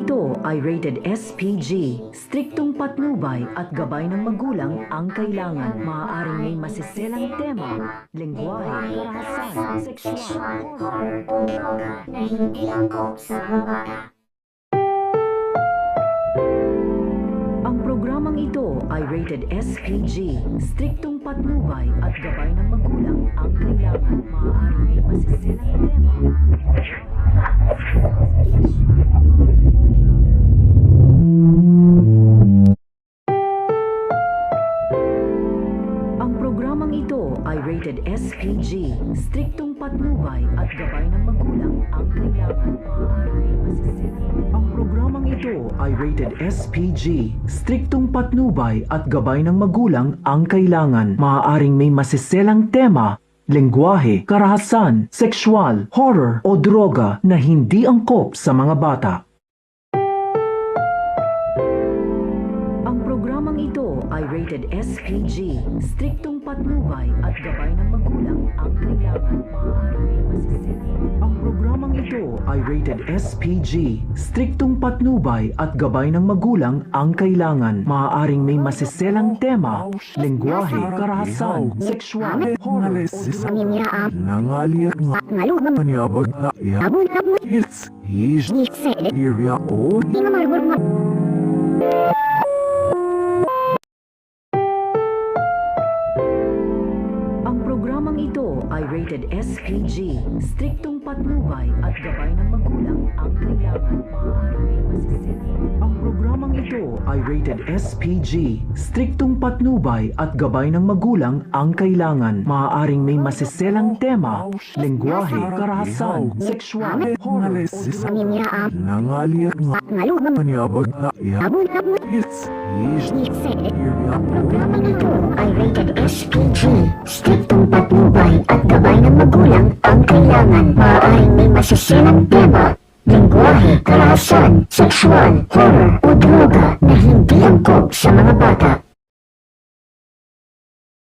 ito ay rated SPG. Striktong patnubay at gabay ng magulang ang kailangan. Maaaring may masiselang tema, lengguwahe, karahasan, sexual, na hindi angkop sa mga bata. Ang programang ito ay rated SPG. Striktong patnubay at gabay ng magulang ang kailangan. Maaaring may masiselang tema. Ang programang ito ay rated SPG. Striktong patnubay at gabay ng magulang ang kailangan. Maaaring may masiselang tema. Ang programang ito ay rated SPG. Striktong patnubay at gabay ng magulang ang kailangan. Maaaring may masiselang tema, lengguwahe, karahasan, sexual, horror o droga na hindi angkop sa mga bata. Ang programang ito ay rated SPG. Striktong patnubay at gabay ng magulang ang kailangan. Maaaring may masiselang tema. Ang programang ito ay rated SPG. Striktong patnubay at gabay ng magulang ang kailangan. Maaaring may masiselang tema, lengguwahe, karahasan, sexual, horror o droga. Nangaliak nga kanyabag na iya. It's his area o Ang programang ito ay rated SPG. Striktong patnubay at gabay ng magulang ang kailangan. Maaaring may masiselang tema. Ang programang ito ay rated SPG. Striktong patnubay at gabay ng magulang ang kailangan. Maaaring may masiselang tema, lengguwahe, karahasan, sexual, horror o droga. Nangaliak nga kanyabag na iya. It's his area Ang programang ito ay rated SPG. Striktong patnubay at gabay ng magulang ang kailangan. Maaaring may masiselang tema, lengguwahe, karahasan, sexual, horror o droga na hindi angkop sa mga bata.